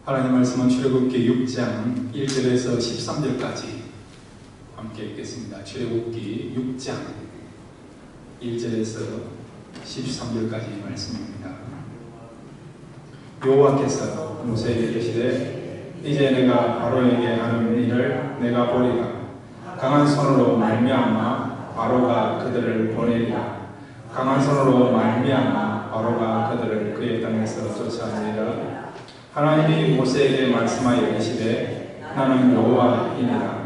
하나님 말씀은 출애굽기 6장 1절에서 13절까지 함께 읽겠습니다. 출애굽기 6장 1절에서 13절까지 말씀입니다. 여호와께서 모세에게 이르시되 이제 내가 바로에게 하는 일을 내가 보리라. 강한 손으로 말미암아 바로가 그들을 보내리라. 강한 손으로 말미암아 바로가 그들을 그의 땅에서 쫓아내리라. 하나님이 모세에게 말씀하여 이르시되 나는 여호와이니라.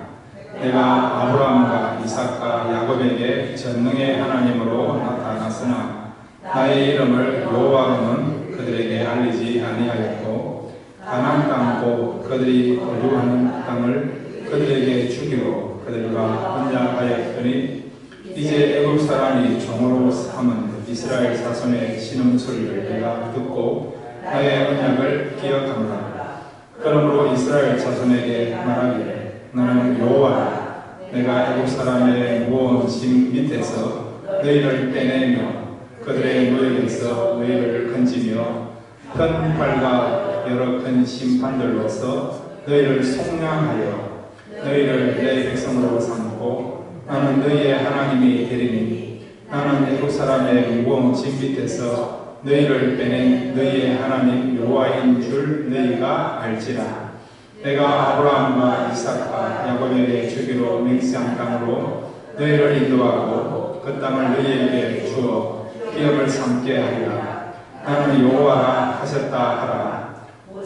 내가 아브라함과 이삭과 야곱에게 전능의 하나님으로 나타났으나 나의 이름을 여호와로는 그들에게 알리지 아니하였고 가나안 땅 곧 그들이 거주하는 땅을 그들에게 주기로 그들과 언약하였더니 이제 애굽 사람이 종으로 삼은 이스라엘 자손의 신음소리를 내가 듣고 나의 언약을 기억하노라. 그러므로 이스라엘 자손에게 말하기를 나는 여호와라. 내가 애굽 사람의 무거운 짐 밑에서 너희를 빼내며 그들의 노역에서 너희를 건지며 큰 팔과 여러 큰 심판들로서 너희를 속량하여 너희를 내 백성으로 삼고 나는 너희의 하나님이 되리니 나는 애굽 사람의 무거운 짐 밑에서 너희를 빼낸 너희의 하나님 여호와인 줄 너희가 알지라. 내가 아브라함과 이삭과 야곱에게 주기로 맹세한 땅으로 너희를 인도하고 그 땅을 너희에게 주어 기업을 삼게 하리라. 나는 여호와라 하셨다 하라.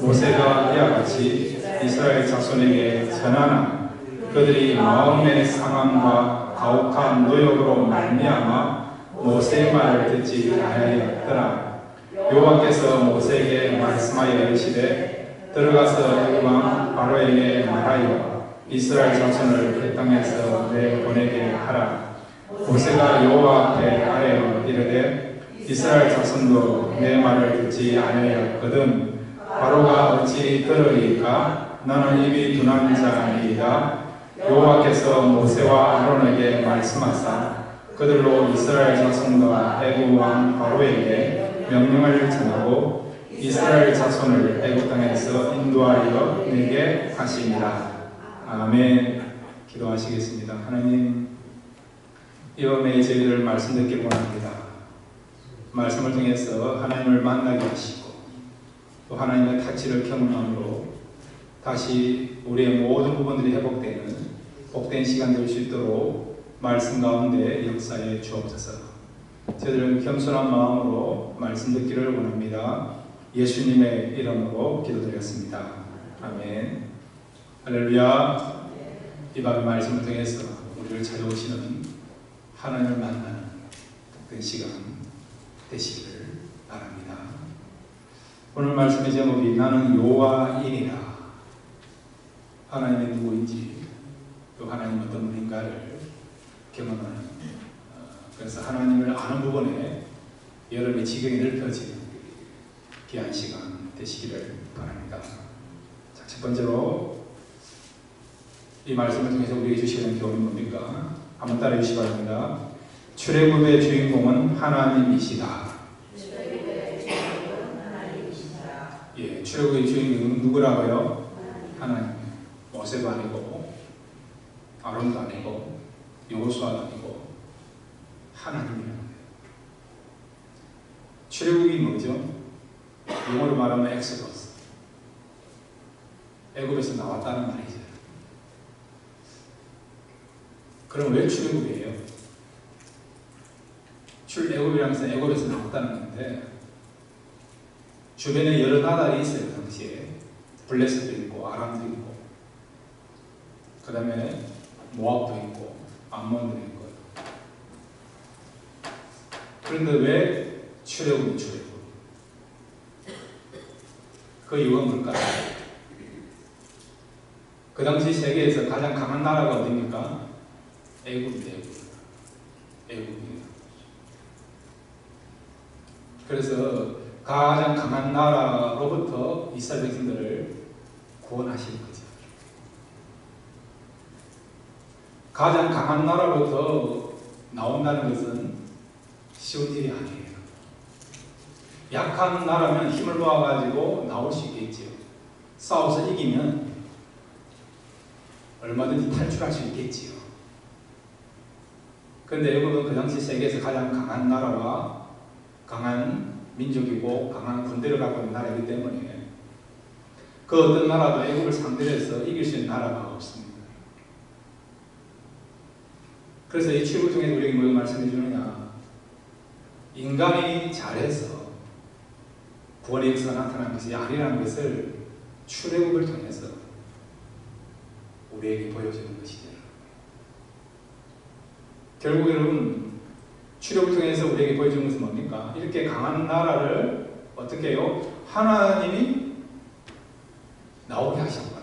모세가 이와 같이 이스라엘 자손에게 전하나 그들이 마음의 상함과 가혹한 노역으로 말미암아 모세의 말을 듣지 아니하였더라. 여호와께서 모세에게 말씀하여 이르시되 들어가서 애굽 왕 바로에게 말하여 이스라엘 자손을 그 땅에서 내보내게 하라. 모세가 여호와 앞에 아뢰어 이르되 이스라엘 자손도 내 말을 듣지 아니하였거든 바로가 어찌 들으리까? 나는 입이 둔한 자니이다. 여호와께서 모세와 아론에게 말씀하사 그들로 이스라엘 자손과 애굽 왕 바로에게 명령을 전하고 이스라엘 자손을 애굽 땅에서 인도하여 내게 하시니라. 아멘. 기도하시겠습니다. 하나님, 이 밤에 저희들 말씀 듣길 원합니다. 말씀을 통해서 하나님을 만나게 하시고 또 하나님의 타치를 경험함으로 다시 우리의 모든 부분들이 회복되는 복된 시간 될 수 있도록 말씀 가운데 역사에 주옵소서. 저희들은 겸손한 마음으로 말씀 듣기를 원합니다. 예수님의 이름으로 기도드렸습니다. 아멘. 할렐루야. 이 밤의 말씀을 통해서 우리를 찾아오시는 하나님을 만나는 복된 시간 되시기를 바랍니다. 오늘 말씀의 제목이 나는 여호와이니라. 하나님이 누구인지 또 하나님 어떤 분인가를 경험하는, 그래서 하나님을 아는 부분에 여러분의 지경이 넓혀지는 귀한 시간 되시기를 바랍니다. 자, 첫 번째로 이 말씀을 통해서 우리에게 주시는 교훈이 뭡니까? 한번 따라해 주시기 바랍니다. 출애굽의 주인공은 하나님이시다. 예, 출애굽의 주인공은 누구라고요? 하나님. 모세도 아니고 아론도 아니고 여호수아도 아니고 하나님이라는 거예요. 출애굽이 뭐죠? 영어로 말하면 엑소더스. 애굽에서 나왔다는 말이죠. 그럼 왜 출애굽이에요? 출애굽이라는 것은 애굽에서 나왔다는 건데 주변에 여러 나라들이 있어요. 당시에 블레셋도 있고 아람도 있고 그 다음에 모압도 있고 암몬도 있고. 그런데 왜 출애굽이 출애굽? 그 이유가 뭘까요? 그 당시 세계에서 가장 강한 나라가 어디입니까? 애굽입니다. 애굽입니다. 그래서 가장 강한 나라로부터 이스라엘 백성들을 구원하시는 거죠. 가장 강한 나라로부터 나온다는 것은 쉬운 일이 아니에요. 약한 나라면 힘을 모아가지고 나올 수 있겠지요. 싸워서 이기면 얼마든지 탈출할 수 있겠지요. 그런데 애굽은 그 당시 세계에서 가장 강한 나라와 강한 민족이고 강한 군대를 갖고 있는 나라이기 때문에 그 어떤 나라도 애굽을 상대로 해서 이길 수 있는 나라가 없습니다. 그래서 이 출애굽 중에 우리에게 뭘 말씀해 주느냐, 인간이 잘해서 구원의 역사가 나타난 것이 아니라는 것을 출애굽을 통해서 우리에게 보여주는 것이죠. 결국 여러분, 출애굽을 통해서 우리에게 보여주는 것은 뭡니까? 이렇게 강한 나라를 어떻게 해요? 하나님이 나오게 하셨구나.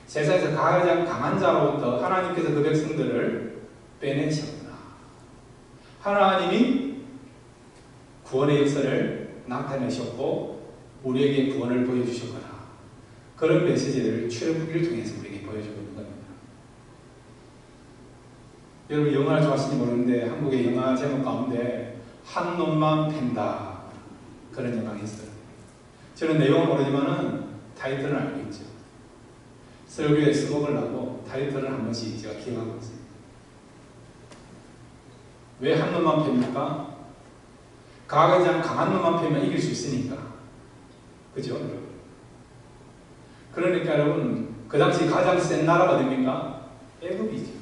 세상에서 가장 강한 자로부터 하나님께서 그 백성들을 빼내셨구나. 하나님이 구원의 역사를 나타내셨고 우리에게 구원을 보여주셨구나. 그런 메시지를 출애굽기를 통해서 우리에게 보여주고 있는 겁니다. 여러분 영화를 좋아하시는지 모르는데 한국의 영화 제목 가운데 한 놈만 팬다 그런 영화가 있어요. 저는 내용은 모르지만은 타이틀을 알고 있죠. 설교에 수목을 하고 타이틀을 한 번씩 제가 기억하고 있습니다. 왜 한 놈만 팹니까? 가장 강한 놈만 패면 이길 수 있으니까. 그죠? 그러니까 여러분, 그 당시 가장 센 나라가 어딥니까? 애굽이죠.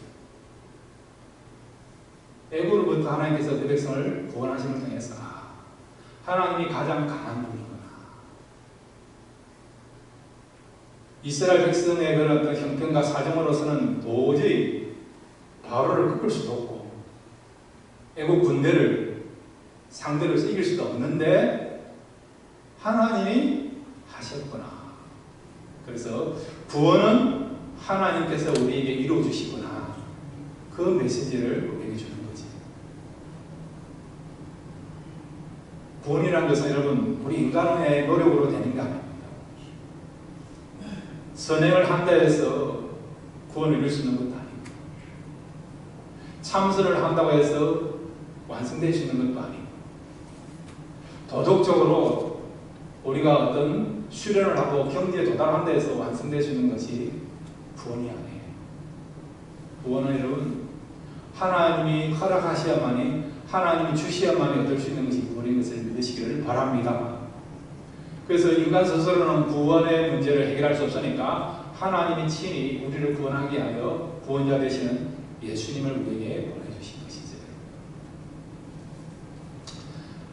애굽으로부터 하나님께서 그 백성을 구원하심을 통해서 하나님이 가장 강한 분이구나. 이스라엘 백성의 그런 어떤 형편과 사정으로서는 도저히 바로를 꺾을 수도 없고 애국 군대를 상대로 해서 이길 수도 없는데 하나님이 하셨구나. 그래서 구원은 하나님께서 우리에게 이루어 주시구나. 그 메시지를 우리에게 주는 거지. 구원이라는 것은 여러분 우리 인간의 노력으로 되는 게 아닙니다. 선행을 한다 해서 구원을 이룰 수 있는 것도 아닙니다. 참선을 한다고 해서 완성될 수 있는 것도 아니고 도덕적으로 우리가 어떤 수련을 하고 경지에 도달한다 해서 완성될 수 있는 것이 구원이 아니에요. 구원은 여러분 하나님이 허락하셔야만이 하나님이 주셔야만이 얻을 수 있는 것이 구원인 것을 믿으시기를 바랍니다. 그래서 인간 스스로는 구원의 문제를 해결할 수 없으니까 하나님이 친히 우리를 구원하기 위하여 구원자 되시는 예수님을 우리에게 보내주신 것이죠.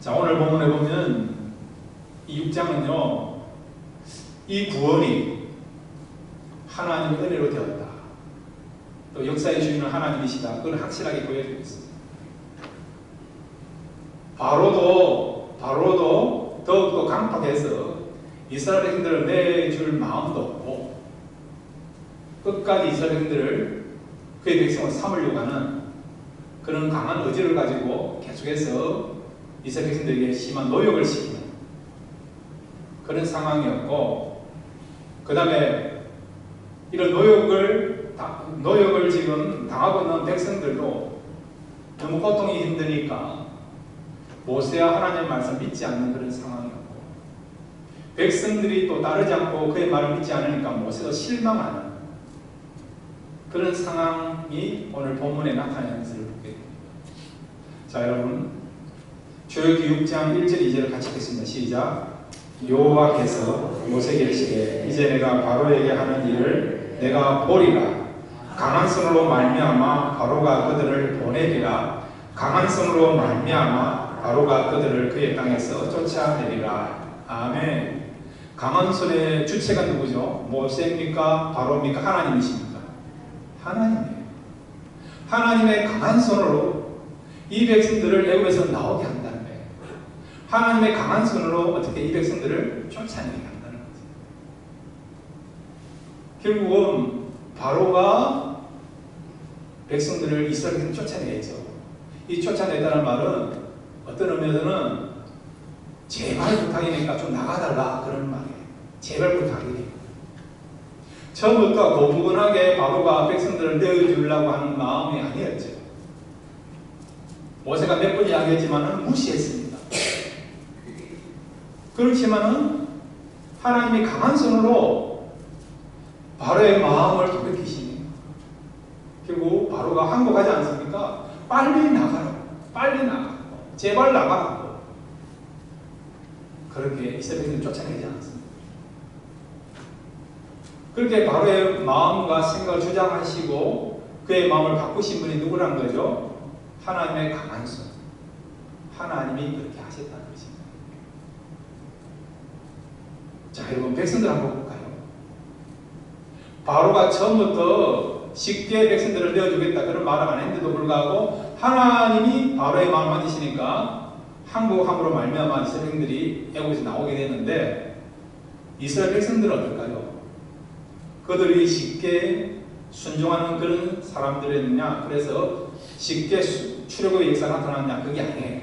자, 오늘 본문에 보면 이 6장은요 이 구원이 하나님의 은혜로 되었다, 또 역사의 주인은 하나님이시다, 그걸 확실하게 보여주고 있습니다. 바로도 더욱더 강팍해서 이스라엘 백성들을 내줄 마음도 없고 끝까지 이스라엘 백성들을 그의 백성을 삼으려고 하는 그런 강한 의지를 가지고 계속해서 이스라엘 백성들에게 심한 노역을 시키는 그런 상황이었고, 그 다음에 이런 노역을 지금 당하고 있는 백성들도 너무 고통이 힘드니까 모세와 하나님의 말씀 믿지 않는 그런 상황이었고, 백성들이 또 따르지 않고 그의 말을 믿지 않으니까 모세도 실망하는 그런 상황이 오늘 본문에 나타나는 것을 보게 됩니다. 자, 여러분 출애굽기 6장 1절 2절을 같이 읽겠습니다. 시작. 여호와께서 모세에게 이르시되 이제 내가 바로에게 하는 일을 내가 보리라. 강한 손으로 말미암아 바로가 그들을 보내리라. 강한 손으로 말미암아 바로가 그들을 그의 땅에서 쫓아내리라. 아멘. 강한 손의 주체가 누구죠? 모세입니까? 바로입니까? 하나님이십니까? 하나님이에요. 하나님의 강한 손으로 이 백성들을 애굽에서 나오게 한다는 거예요. 하나님의 강한 손으로 어떻게 이 백성들을 쫓아내게 한다는 거죠. 결국은 바로가 백성들을 이스라엘 백성을 쫓아내죠. 이 쫓아내다는 말은 어떤 의미에서는 제발 부탁이니까 좀 나가달라 그런 말이에요. 제발 부탁이에요. 처음부터 고분고분하게 바로가 백성들을 내어주려고 하는 마음이 아니었죠. 모세가 몇 번 이야기했지만은 무시했습니다. 그렇지만은 하나님이 강한 손으로 바로의 마음을 돌이키시니 결국 바로가 항복하지 않습니까? 빨리 나가라, 빨리 나가, 제발 나가라고 그렇게 이스라엘을 쫓아내지 않습니다. 그렇게 바로의 마음과 생각을 주장하시고 그의 마음을 바꾸신 분이 누구란 거죠? 하나님의 강한 손, 하나님이 그렇게 하셨다는 것입니다. 자, 여러분 백성들 한번 볼까요? 바로가 처음부터 쉽게 백성들을 내어주겠다 그런 말을 안 했는데도 불구하고 하나님이 바로의 마음을 만지시니까 항복함으로 말미암아 이스라엘 백성들이 애굽에서 나오게 되는데 이스라엘 백성들은 어떨까요? 그들이 쉽게 순종하는 그런 사람들이었느냐? 그래서 쉽게 출애굽의 역사가 나타났냐? 그게 아니에요.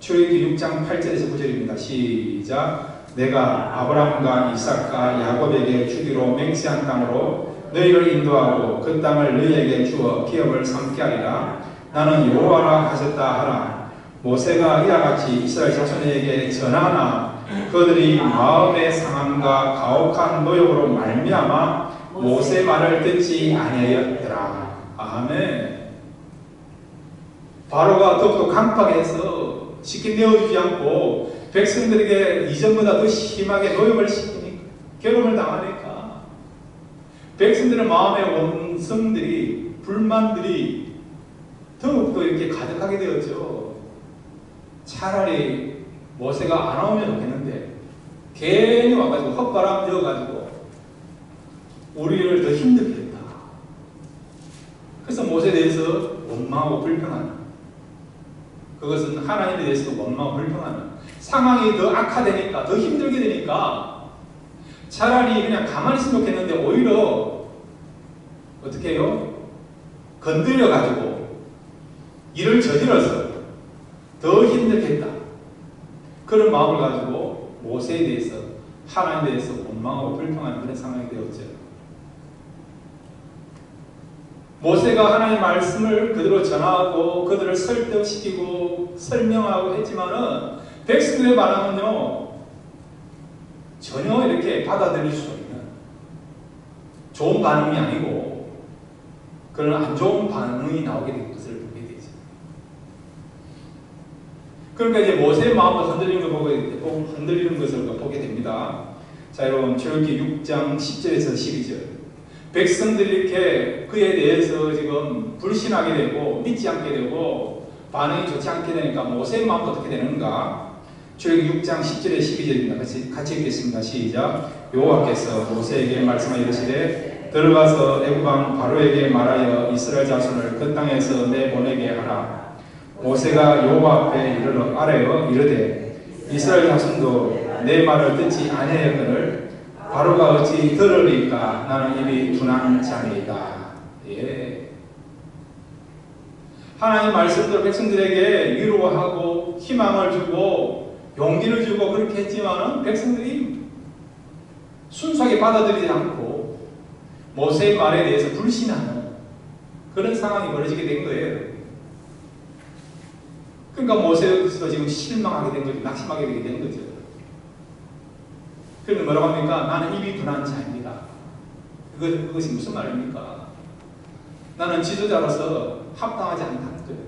출애굽기 6장 8절에서 9절입니다. 시작. 내가 아브라함과 이삭과 야곱에게 주기로 맹세한 땅으로 너희를 인도하고 그 땅을 너희에게 주어 기업을 삼게 하리라. 나는 여호와라 하셨다 하라. 모세가 이와 같이 이스라엘 자손에게 전하나 그들이 마음의 상함과 가혹한 노역으로 말미암아 모세 말을 듣지 아니하였더라. 아멘. 바로가 더욱더 강팍해서 쉽게 내어주지 않고 백성들에게 이전보다 더 심하게 노역을 시키니까 괴로움을 당하니까 백성들의 마음의 원성들이 불만들이 더욱더 이렇게 가득하게 되었죠. 차라리 모세가 안 오면 좋겠는데 괜히 와가지고 헛바람 지어가지고 우리를 더 힘들게 했다. 그래서 모세에 대해서 원망하고 불평하는, 그것은 하나님에 대해서도 원망하고 불평하는, 상황이 더 악화되니까 더 힘들게 되니까 차라리 그냥 가만히 있으면 좋겠는데 오히려 어떻게 해요? 건드려가지고 일을 저질러서 더 힘들겠다. 그런 마음을 가지고 모세에 대해서, 하나님에 대해서 원망하고 불평하는 그런 상황이 되었죠. 모세가 하나님의 말씀을 그대로 전하고 그들을 설득시키고 설명하고 했지만은 백성들의 반응은요 전혀 이렇게 받아들일 수 있는 좋은 반응이 아니고 그런 안 좋은 반응이 나오게 된 것을 보게 되죠. 그러니까 이제 모세의 마음을 흔들리는 것을 보게 됩니다. 자, 여러분 출애굽기 6장 10절에서 12절. 백성들이 이렇게 그에 대해서 지금 불신하게 되고 믿지 않게 되고 반응이 좋지 않게 되니까 모세의 마음은 어떻게 되는가? 출애굽기 6장 10절에 12절입니다. 같이 읽겠습니다. 시작. 여호와께서 모세에게 말씀하여 이르시되 들어가서 애굽 왕 바로에게 말하여 이스라엘 자손을 그 땅에서 내보내게 하라. 모세가 여호와 앞에 아뢰어 이르되 이스라엘 자손도 내 말을 듣지 아니하였거늘 바로가 어찌 들으리까? 나는 입이 둔한 자니이다. 예. 하나님 말씀대로 백성들에게 위로하고 희망을 주고 용기를 주고 그렇게 했지만은 백성들이 순수하게 받아들이지 않고 모세의 말에 대해서 불신하는 그런 상황이 벌어지게 된 거예요. 그러니까 모세도 지금 실망하게 된 거죠. 낙심하게 되게 된 거죠. 그러면 뭐라고 합니까? 나는 입이 둔한 자입니다. 그것이 무슨 말입니까? 나는 지도자로서 합당하지 않다는 거예요.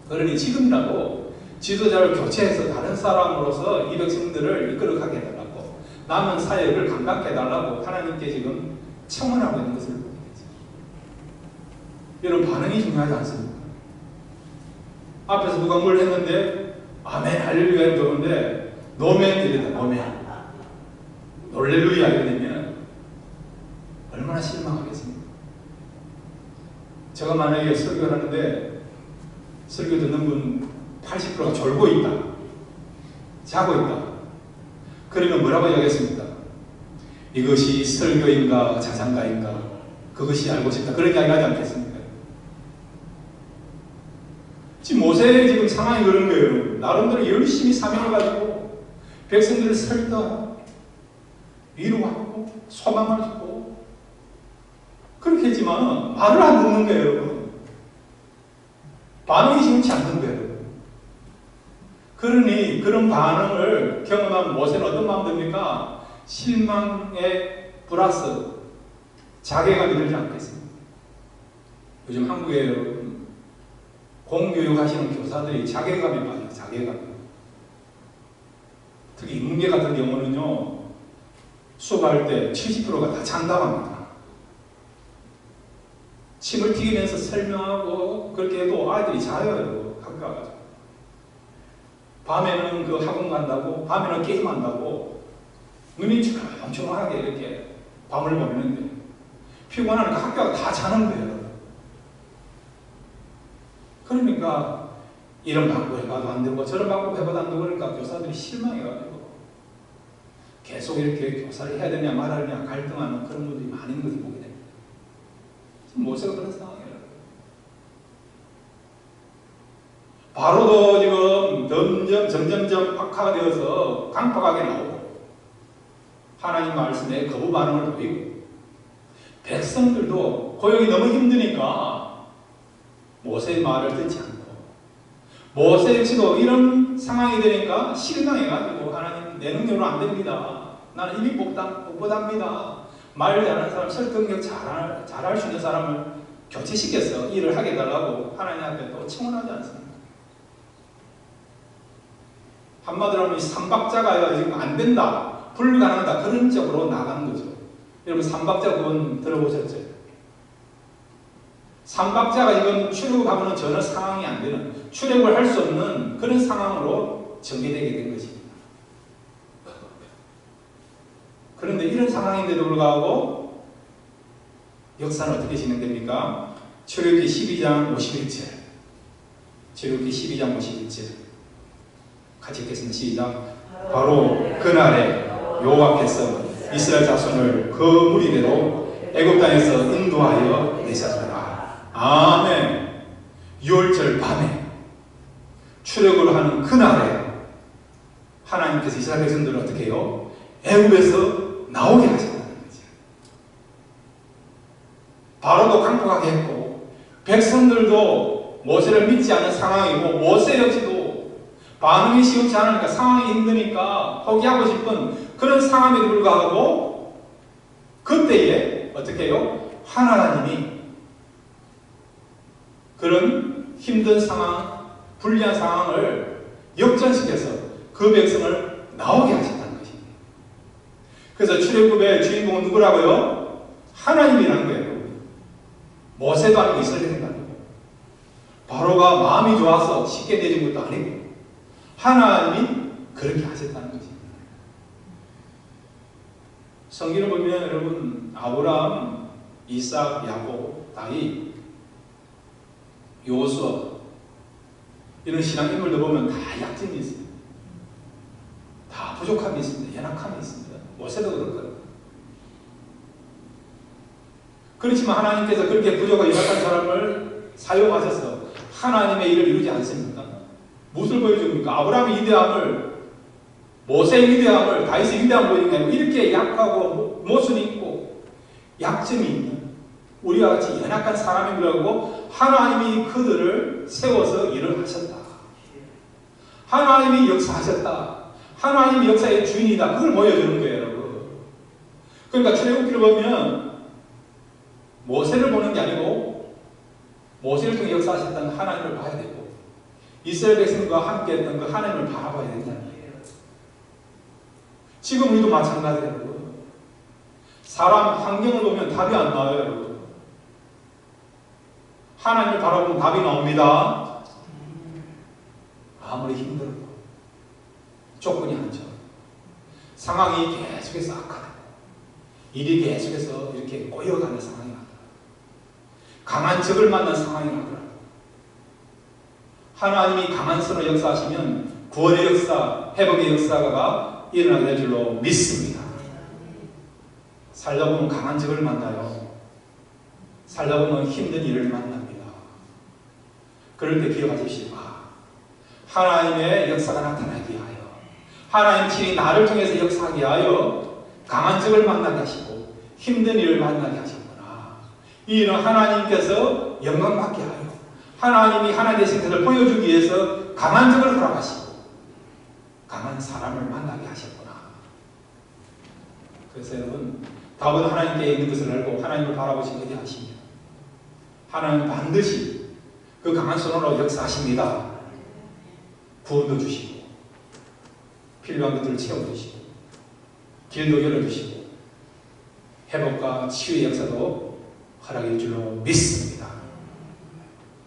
그러니 지금이라도 지도자를 교체해서 다른 사람으로서 이 백성들을 이끌어가게 해달라고, 남은 사역을 감당해 해달라고 하나님께 지금 청원하고 있는 것을 보게 되죠. 여러분 반응이 중요하지 않습니까? 앞에서 누가 뭘 했는데 아멘 할렐루야 해도 좋은데 노멘 이랬다. 노멘 놀렐루야 이러면 얼마나 실망하겠습니까? 제가 만약에 설교를 하는데 설교 듣는 분 80%가 졸고 있다, 자고 있다, 그러면 뭐라고 하겠습니까? 이것이 설교인가 자장가인가 그것이 알고 싶다, 그런 이야기 하지 않겠습니까? 지금 모세의 지금 상황이 그런 거예요. 나름대로 열심히 사명을 가지고 백성들을 설득하고 위로하고 소망을 주고 그렇게 했지만 말을 안 듣는 거예요. 여러분. 반응이 지금치 않는 거예요. 그러니 그런 반응을 경험한 모세는 어떤 마음 듭니까? 실망에 플러스 자괴감이 들지 않겠습니까? 요즘 한국에 공교육 하시는 교사들이 자괴감에 빠져요. 자괴감. 특히 인문계 같은 경우는요, 수업할 때 70%가 다 장담합니다. 침을 튀기면서 설명하고 그렇게 해도 아이들이 자요. 학교 와가지고. 밤에는 그 학원 간다고, 밤에는 게임한다고 눈이 조용조용하게 이렇게 밤을 보내는데 피곤하니까 학교가 다 자는 거예요. 그러니까 이런 방법 해봐도 안 되고 저런 방법 해봐도 안 되고 그러니까 교사들이 실망해가지고 계속 이렇게 교사를 해야 되냐 말하느냐 갈등하는 그런 분들이 많은 것을 보게 됩니다. 지금 모세가 그런 상황이에요. 바로도 지금 점점점 악화가 되어서 강팍하게 나오고 하나님 말씀에 거부 반응을 보이고 백성들도 고용이 너무 힘드니까 모세의 말을 듣지 않고 모세 역시도 이런 상황이 되니까 실망해가지고 하나님 내 능력으로 안 됩니다. 나는 이미 뻣뻣합니다. 말 잘하는 사람, 설득력 잘할 수 있는 사람을 교체시켜서 일을 하게 해달라고 하나님 앞에 또 청원하지 않습니다. 한마디로 하면 삼박자가 지금 안 된다, 불가능하다 그런 쪽으로 나가는 거죠. 여러분 삼박자 그건 들어보셨죠? 삼박자가 지금 출애굽하고는 전혀 상황이 안 되는, 출애굽을 할 수 없는 그런 상황으로 전개되게 된 것입니다. 그런데 이런 상황인데도 불구하고 역사는 어떻게 진행됩니까? 출애굽기 12장 51절. 출애굽기 12장 51절. 같이 읽겠습니다. 시작. 바로 그날에 여호와께서 이스라엘 자손을 그 무리대로 애굽 땅에서 인도하여 내셨더라. 아멘. 6월절 밤에 출애굽을 하는 그날에 하나님께서 이스라엘 백성들을 어떻게 해요? 애굽에서 나오게 하셨다는 거죠. 바로도 강팍하게 했고 백성들도 모세를 믿지 않는 상황이고 모세 역시도 반응이 시원치 않으니까 상황이 힘드니까 포기하고 싶은 그런 상황에도 불구하고 그때에 어떻게 해요? 하나님이 그런 힘든 상황, 불리한 상황을 역전시켜서 그 백성을 나오게 하셨다는 것입니다. 그래서 출애굽의 주인공은 누구라고요? 하나님이라는 거예요. 모세도 아니고 이스라엘도 아니고 바로가 마음이 좋아서 쉽게 내준 것도 아니고 하나님이 그렇게 하셨다는 것입니다. 성경을 보면 여러분 아브라함, 이삭, 야곱, 다윗, 요수아 이런 신앙 인물들 보면 다 약점이 있습니다. 다 부족함이 있습니다. 연약함이 있습니다. 모세도 그럴 거예요. 그렇지만 하나님께서 그렇게 부족하고 연약한 사람을 사용하셔서 하나님의 일을 이루지 않습니까? 무엇을 보여줍니까? 아브라함의 위대함을, 모세의 위대함을, 다윗의 위대함을 보이는 게 아니고 이렇게 약하고 모순이 있고 약점이 있는 우리와 같이 연약한 사람인 거라고 하나님이 그들을 세워서 일을 하셨다. 하나님이 역사하셨다. 하나님이 역사의 주인이다. 그걸 보여주는 거예요, 여러분. 그러니까 출애굽기를 보면 모세를 보는 게 아니고 모세를 통해 역사하셨다는 하나님을 봐야 되고 이스라엘 백성과 함께 했던 그 하나님을 바라봐야 된다는 거예요. 지금 우리도 마찬가지예요. 사람 환경을 보면 답이 안 나와요, 여러분. 하나님을 바라보면 답이 나옵니다. 아무리 힘들어도 조건이 안 좋아. 상황이 계속해서 악화되고 일이 계속해서 이렇게 꼬여가는 상황이 나더라. 강한 적을 만난 상황이 나더라. 하나님이 강한 선을 역사하시면 구원의 역사, 회복의 역사가 일어나게 될 줄로 믿습니다. 살다 보면 강한 적을 만나요. 살다 보면 힘든 일을 만납니다. 그럴 때 기억하십시오. 하나님의 역사가 나타나게 하여 하나님 친히 나를 통해서 역사하게 하여 강한 적을 만나게 하시고 힘든 일을 만나게 하셨구나. 이 일은 하나님께서 영광받게 하여 하나님이 하나님 되신 것을 보여주기 위해서 강한 적을 허락하시고 만한 사람을 만나게 하셨구나. 그래서 여러분, 다윗은 하나님께 있는 것을 알고 하나님을 바라보시고 의지하십니다. 하나님은 반드시 그 강한 손으로 역사하십니다. 구원도 주시고 필요한 것들을 채워주시고 길도 열어주시고 회복과 치유의 역사도 허락일 줄로 믿습니다.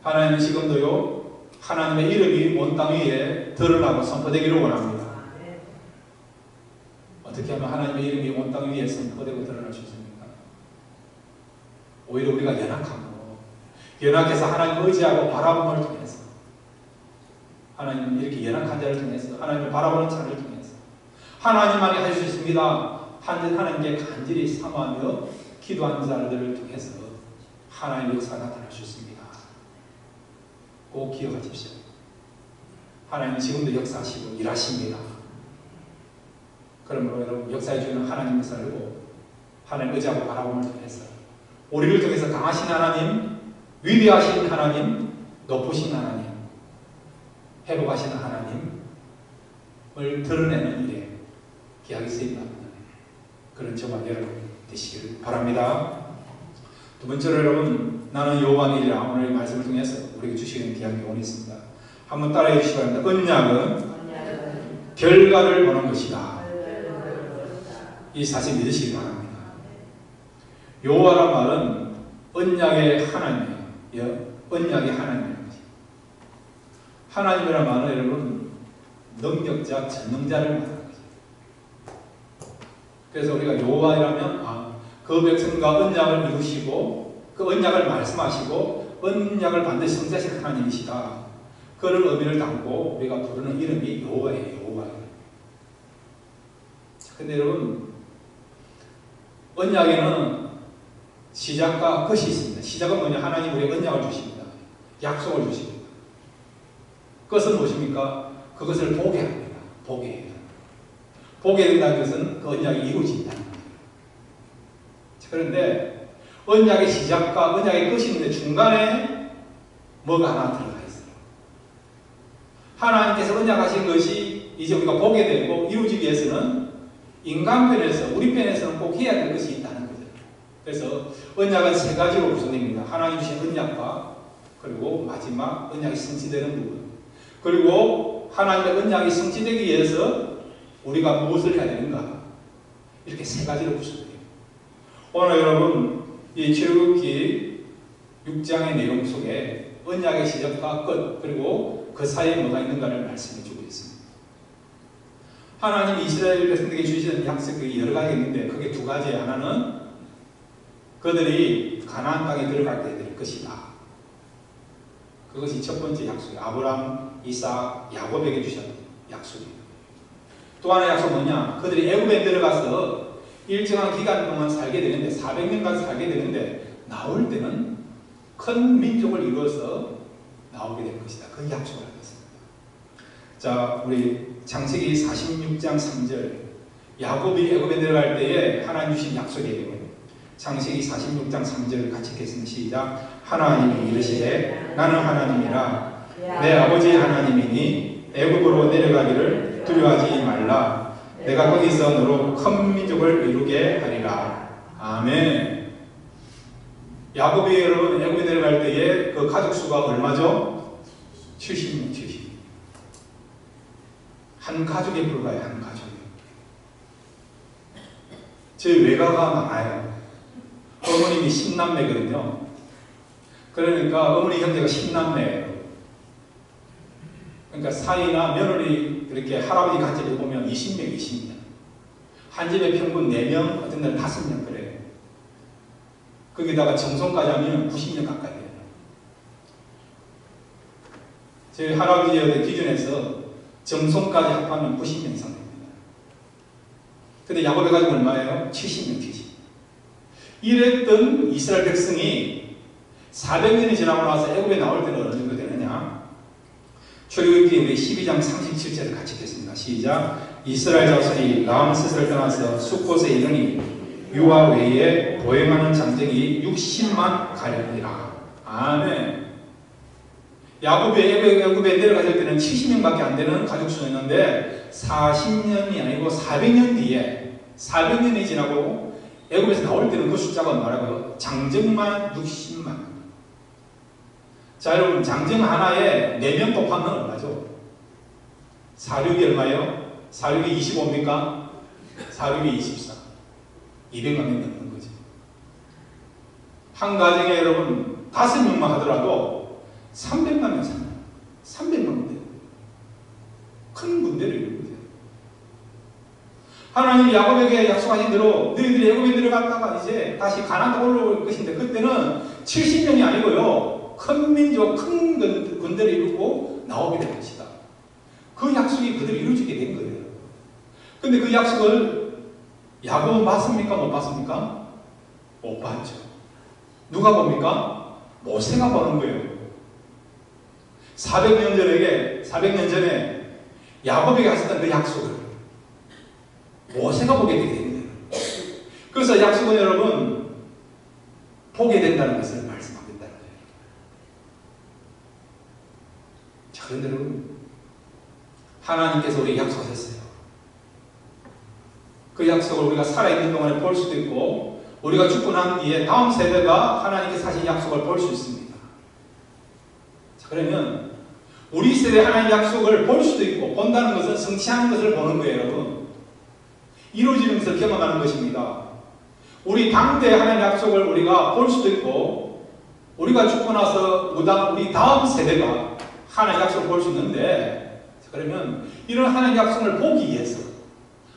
하나님은 지금도요, 하나님의 이름이 온 땅 위에 드러나고 선포되기를 원합니다. 어떻게 하면 하나님의 이름이 온 땅 위에 선포되고 드러날 수 있습니까? 오히려 우리가 연약해서 하나님을 의지하고 바라봄을 통해서, 하나님은 이렇게 연약한 자를 통해서, 하나님을 바라보는 자를 통해서 하나님만이 할 수 있습니다. 하나님께 간절히 사모하며 기도하는 자들을 통해서 하나님의 역사가 나타날 수 있습니다. 꼭 기억하십시오. 하나님은 지금도 역사하시고 일하십니다. 그러므로 여러분, 역사해 주는 하나님 역사를 알고 하나님 의지하고 바라봄을 통해서 우리를 통해서 강하신 하나님, 위대하신 하나님, 높으신 하나님, 회복하시는 하나님을 드러내는 일에 기약이 쓰인다는 그런 저와 여러분 되시길 바랍니다. 두 번째로 여러분, 나는 여호와의 일이라 오늘 말씀을 통해서 우리에게 주시는 귀한 교훈이 있습니다. 한번 따라해 주시기 바랍니다. 언약은 결과를 보는 것이다. 이 사실 믿으시기 바랍니다. 여호와란 말은 언약의 하나님이에요. 언약의 하나님이라는 것입니다. 하나님이란 말은 여러분, 능력자, 전능자를 말하는 거죠. 그래서 우리가 여호와라면 그 백성과 언약을 이루시고 그 언약을 말씀하시고 언약을 반드시 성취하실 하나님이시다. 그런 의미를 담고 우리가 부르는 이름이 여호와예요. 여호와예요. 근데 여러분, 언약에는 시작과 끝이 있습니다. 시작은 뭐냐? 하나님 우리에게 언약을 주십니다. 약속을 주십니다. 끝은 무엇입니까? 그것을 보게 합니다. 보게 해요. 보게 된다는 것은 그 언약이 이루어진다는 거예요. 그런데 언약의 시작과 언약의 끝이 있는데 중간에 뭐가 하나 들어가 있어요. 하나님께서 언약하신 것이 이제 우리가 보게 되고 이루어지기 위해서는 인간 편에서, 우리 편에서는 꼭 해야 될 것이 있다는 거죠. 그래서 언약은 세 가지로 구성됩니다. 하나님 주신 언약과, 그리고 마지막 언약이 성취되는 부분, 그리고 하나님의 언약이 성취되기 위해서 우리가 무엇을 해야 되는가, 이렇게 세 가지로 구성돼요. 오늘 여러분, 이 출애굽기 6장의 내용 속에 언약의 시작과 끝, 그리고 그 사이에 뭐가 있는가를 말씀해 주고 있습니다. 하나님이 이스라엘 백성들에게 주시는 약속이 여러 가지 있는데 그게 두 가지예요. 하나는 그들이 가나안 땅에 들어갈 때 될 것이다. 그것이 첫 번째 약속이에요. 아브라함, 이삭, 야곱에게 주셨던 약속이에요. 또 하나의 약속은 뭐냐? 그들이 애굽에 들어가서 일정한 기간 동안 살게 되는데, 400년간 살게 되는데, 나올 때는 큰 민족을 이루어서 나오게 될 것이다. 그 약속을 하겠습니다. 자, 우리 창세기 46장 3절, 야곱이 애굽에 들어갈 때에 하나님 주신 약속이에요. 창세기 46장 3절을 같이 읽겠습니다. 시작. 하나님이 이르시되 나는 하나님이라 내 아버지 하나님이니 애굽으로 내려가기를 두려워하지 말라. 내가 거기서 너로 큰 민족을 이루게 하리라. 아멘. 야곱이 여러분 애굽에 내려갈 때에 그 가족 수가 얼마죠? 70명, 70명. 한 가족에 불과해요. 한 가족에. 저희 외가가 많아요. 어머님이 10남매거든요. 그러니까 어머니 형제가 10남매예요. 그러니까 사이나 며느리 이렇게 할아버지 같이 보면 20명, 20명. 한 집에 평균 4명, 어떤 날은 5명 그래요. 거기다가 정손까지 하면 90명 가까이 돼요. 저희 할아버지의 기준에서 정손까지 합하면 90명 이상 됩니다. 근데 야곱의 가족은 얼마예요? 70명, 70명. 이랬던 이스라엘 백성이 400년이 지나고 나서 애굽에 나올 때는 어느 정도 되느냐? 출애굽기 우리 12장 37절을 같이 읽겠습니다. 시작. 이스라엘 자손이 라암셋을 떠나서 숫곳에 이르니 유아 외에 보행하는 장정이 60만 가량이라. 아멘. 야곱이 애굽에 내려갔을 때는 70명밖에 안 되는 가족 수였는데 40년이 아니고 400년 뒤에 400년이 지나고 애굽에서 나올 때는 그 숫자가 얼마라고요? 장정만 60만. 자, 여러분, 장정 하나에 4명 곱하면 얼마죠? 4,6이 얼마예요? 4,6이 25입니까? 4,6이 24. 200만 명 넘는 거죠. 한 가정에 여러분 5명만 하더라도 300만 명 삽니다. 300만 명. 큰 문제를 이루는 거죠. 하나님이 야곱에게 약속하신 대로 너희들이 애굽에 들어갔다가 이제 다시 가나안 올라올 것인데 그때는 70명이 아니고요. 큰 민족, 큰 군대를 이루고 나오게 될 것이다. 그 약속이 그대로 이루어지게 된 거예요. 근데 그 약속을 야곱은 봤습니까? 못 봤습니까? 못 봤죠. 누가 봅니까? 모세가 보는 거예요. 400년 전에 야곱에게 하셨던 그 약속을 모세가 보게 되게 됩니다. 그래서 약속은 여러분 보게 된다는 것을 말씀하겠다는 거예요. 자, 그런데 여러분 하나님께서 우리에게 약속하셨어요. 그 약속을 우리가 살아있는 동안에 볼 수도 있고 우리가 죽고 난 뒤에 다음 세대가 하나님께서 하신 약속을 볼 수 있습니다. 자, 그러면 우리 세대 하나님의 약속을 볼 수도 있고 본다는 것은 성취하는 것을 보는 거예요, 여러분. 이루어지는 것을 경험하는 것입니다. 우리 당대 하나님의 약속을 우리가 볼 수도 있고 우리가 죽고 나서 우리 다음 세대가 하나님의 약속을 볼 수 있는데 그러면 이런 하나님의 약속을 보기 위해서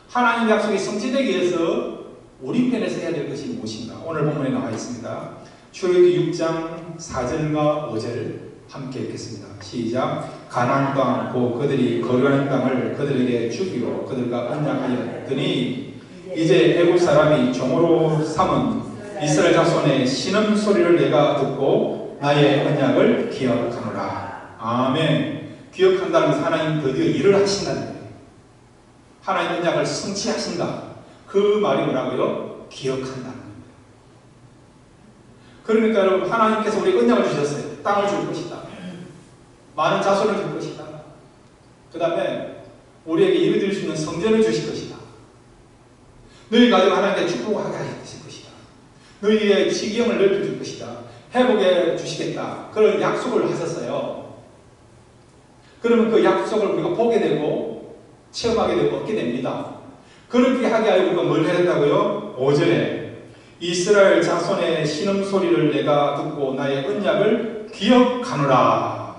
하나님의 약속이 성취되기 위해서 우리 편에서 해야 될 것이 무엇인가? 오늘 본문에 나와 있습니다. 출애굽기 6장 4절과 5절 함께 읽겠습니다. 시작. 가나안 땅 곧 그들이 거류하는 땅을 그들에게 주기로 그들과 언약하였더니 이제 애굽 사람이 종으로 삼은 이스라엘 자손의 신음 소리를 내가 듣고 나의 언약을 기억하노라. 아멘. 기억한다는 것은 하나님 드디어 일을 하신다는 거예요. 하나님 언약을 성취하신다. 그 말이 뭐라고요? 기억한다는 겁니다. 그러니까 여러분 하나님께서 우리 언약을 주셨어요. 땅을 줄 것이다. 많은 자손을 줄 것이다. 그 다음에 우리에게 예배드릴 수 있는 성전을 주실 것이다. 너희 가족 하나님께 축복하게 하실 것이다. 너희의 지경을 넓혀줄 것이다. 회복해 주시겠다. 그런 약속을 하셨어요. 그러면 그 약속을 우리가 보게 되고 체험하게 되고 얻게 됩니다. 그렇게 하게 하여 우리가 뭘 해야 된다고요? 5절에 이스라엘 자손의 신음소리를 내가 듣고 나의 언약을 기억하노라.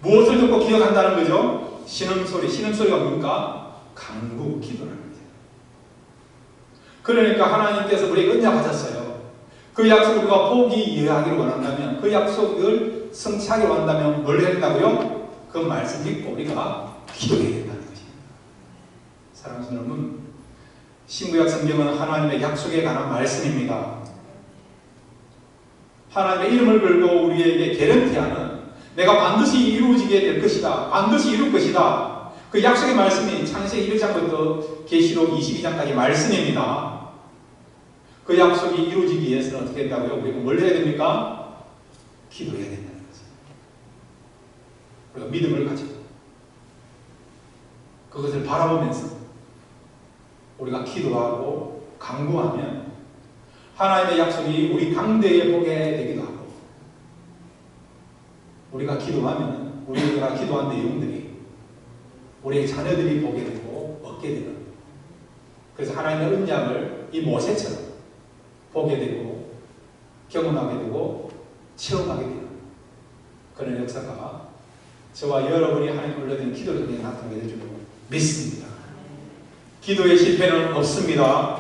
무엇을 듣고 기억한다는 거죠? 신음소리. 신음소리가 뭡니까? 간구, 기도라는 거죠. 그러니까 하나님께서 우리에게 언약하셨어요. 그 약속을 우리가 보기 이해하기를 원한다면 그 약속을 성취하기를 원한다면 뭘 해야 된다고요? 그 말씀 믿고 우리가 기도해야 된다는 것입니다. 사랑하는 여러분, 신구약 성경은 하나님의 약속에 관한 말씀입니다. 하나님의 이름을 걸고 우리에게 개런티하는 내가 반드시 이루어지게 될 것이다. 반드시 이룰 것이다. 그 약속의 말씀이 창세기 1장부터 계시록 22장까지 말씀입니다. 그 약속이 이루어지기 위해서는 어떻게 된다고요? 우리가 뭘 해야 됩니까? 기도해야 된다는 거죠. 우리가 믿음을 가지고 그것을 바라보면서 우리가 기도하고 간구하면 하나님의 약속이 우리 당대에 보게 되기도 하고 우리가 기도하면 우리가 기도한 내용들이 우리의 자녀들이 보게 되고 얻게 되는 그래서 하나님의 언약을 이 모세처럼 보게 되고 경험하게 되고 체험하게 되는 그런 역사가 저와 여러분이 하나님을 올려드린 기도를 통해 나타나게 될 줄 믿습니다. 기도의 실패는 없습니다.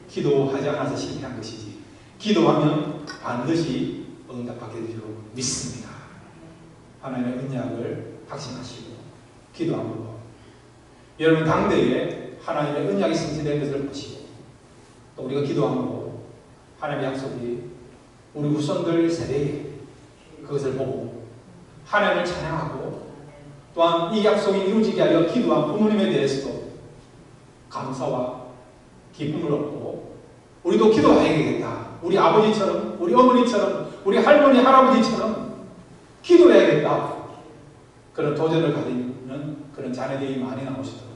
기도하지 않아서 실패한 것이지 기도하면 반드시 응답받게 될 줄 믿습니다. 하나님의 언약을 확신하시고 기도함으로 여러분 당대에 하나님의 언약이 성취된 것을 보시고 또 우리가 기도함으로 하나님의 약속이 우리 후손들 세대에 그것을 보고 하나님을 찬양하고 또한 이 약속이 이루어지게 하여 기도한 부모님에 대해서도 감사와 기쁨을 얻고 우리도 기도해야겠다. 우리 아버지처럼 우리 어머니처럼 우리 할머니 할아버지처럼 기도해야겠다. 그런 도전을 가지는 그런 자녀들이 많이 나오시도록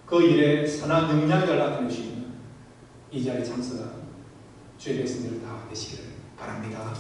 그 일에 선한 영향력을 나타낼 수 있는 이 자리에 참석한 주의 백성들 다 되시기를 바랍니다.